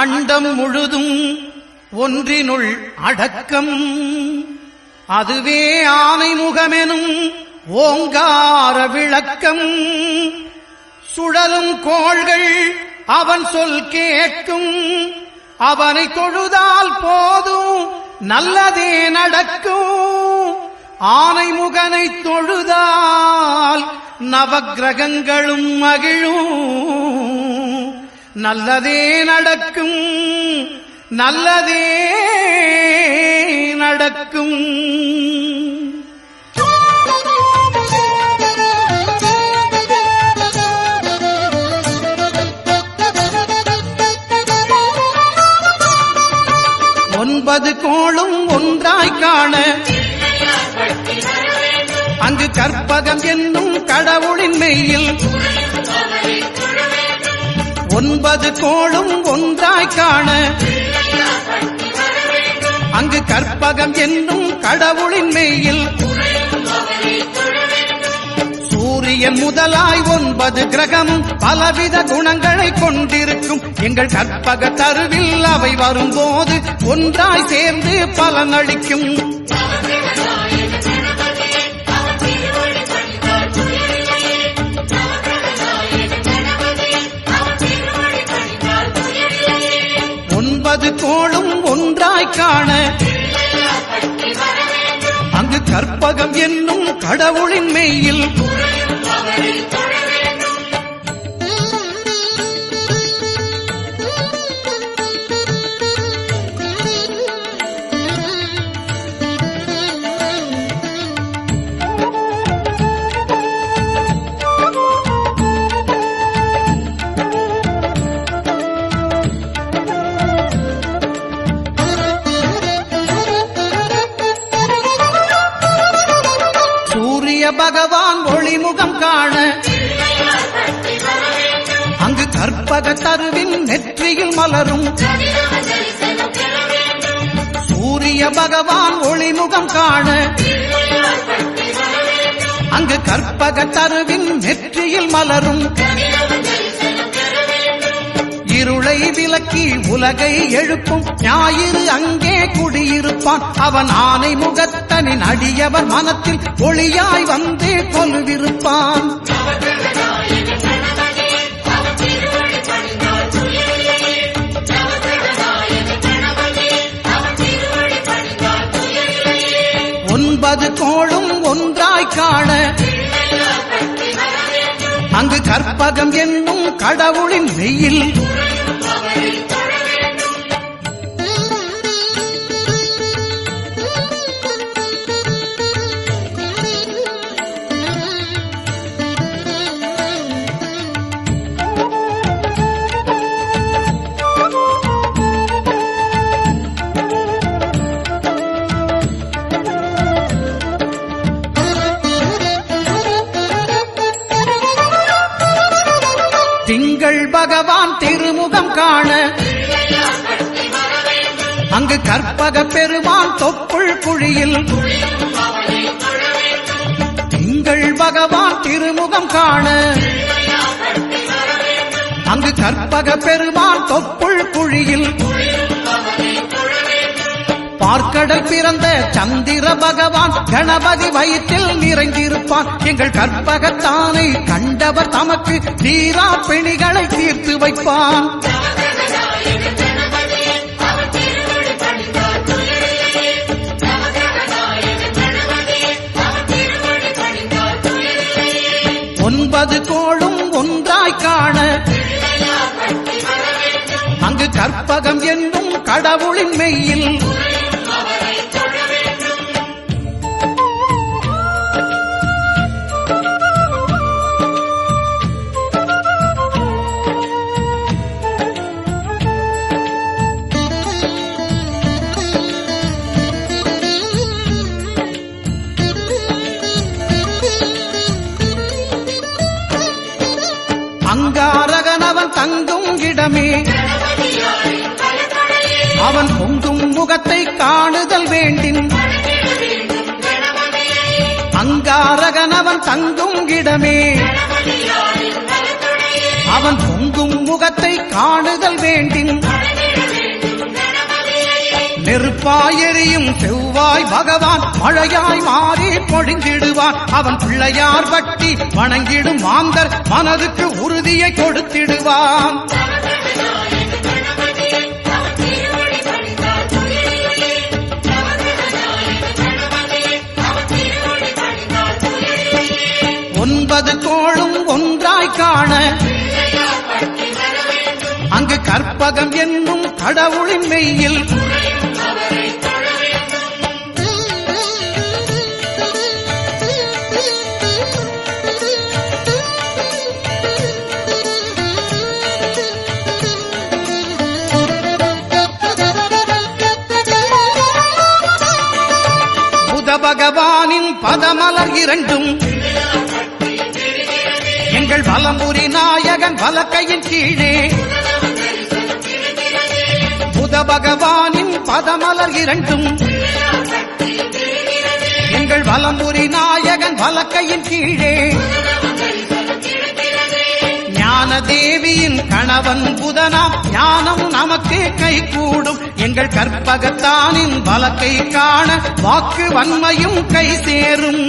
அண்டம் முழுதும் ஒன்றினுள் அடக்கம். அதுவே ஆனைமுகமெனும் ஓங்கார விளக்கம். சுழலும் கோள்கள் அவன் சொல் கேட்கும். அவனை தொழுதால் போதும் நல்லதே நடக்கும். ஆனைமுகனை தொழுதால் நவக்கிரகங்களும் மகிழும். நல்லதே நடக்கும், நல்லதே நடக்கும். ஒன்பது கோளும் ஒன்றாய் காண அங்கு கற்பகம் என்னும் கடவுளின் மெய்யில். ஒன்பது கோளும் ஒன்றாய் காண அங்கு கற்பகம் என்னும் கடவுளின் மெய்யில். சூரியன் முதலாய் 9 கிரகமும் பலவித குணங்களை கொண்டிருக்கும். எங்கள் கற்பக தருவில் அவை வரும்போது ஒன்றாய் சேர்ந்து பலனளிக்கும். ஒன்பது கோளும் ஒன்றாய் காண அங்கு கற்பகம் என்னும் கடவுளின் மெய்யில். பகவான் ஒளிமுகம் காண அங்கு கற்பக தருவின் நெற்றியில் மலரும். சூரிய பகவான் ஒளிமுகம் காண அங்கு கற்பக தருவின் நெற்றியில் மலரும். இருளை விலக்கி உலகை எழுப்பும் ஞாயிறு அங்கே குடியிருப்பான். அவன் ஆனை முகத்தனின் அடியவர் மனத்தில் ஒளியாய் வந்து கொலுவிருப்பான். ஒன்பது கோளும் ஒன்றாய் காண அங்கு கற்பகம் என்னும் கடவுளின் மெய்யில். திங்கள் பகவான் திருமுகம் காண அங்கு கற்பக பெருமான் தொப்புள் குழியில். திங்கள் பகவான் திருமுகம் காண அங்கு கற்பக பெருமான் தொப்புள் குழியில். பார்க்கடல் பிறந்த சந்திர பகவான் கணபதி வயிற்றில் நிறைந்திருப்பான். எங்கள் கற்பகத்தானை கண்டவர் தமக்கு தீரா பிணிகளை தீர்த்து வைப்பான். ஒன்பது கோளும் ஒன்றாய் காண அங்கு கற்பகம் என்னும் கடவுளின் மெய்யில். அங்காரகனவன் தங்கும் இடமே அவன் பொங்கும் முகத்தை காணுதல் வேண்டின். அங்காரகனவன் தங்கும் இடமே அவன் பொங்கும் முகத்தை காணுதல் வேண்டின். நெருப்பாயெறியும் செவ்வாய் பகவான் மழையாய் மாறி பொழிந்திடுவான். அவன் பிள்ளையார் பட்டி வணங்கிடும் மாந்தர் மனதுக்கு உறுதியை கொடுத்திடுவான். ஒன்பது கோளும் ஒன்றாய் காண அங்கு கற்பகம் என்னும் கடவுளின் மெய்யில் புத பகவானின் பதமலர் இரண்டும் எங்கள் வலம்புரி நாயகன் வலக்கையின் கீழே புத பகவானின் பதமலர் இரண்டும் எங்கள் வலம்புரி நாயகன் வலக்கையின் கீழே ஞான தேவியின் கணவன் புதனாம் ஞானம் நமக்கு கைகூடும். எங்கள் கற்பகத்தானின் வலக்கை காண வாக்கு வன்மையும் கை சேரும்.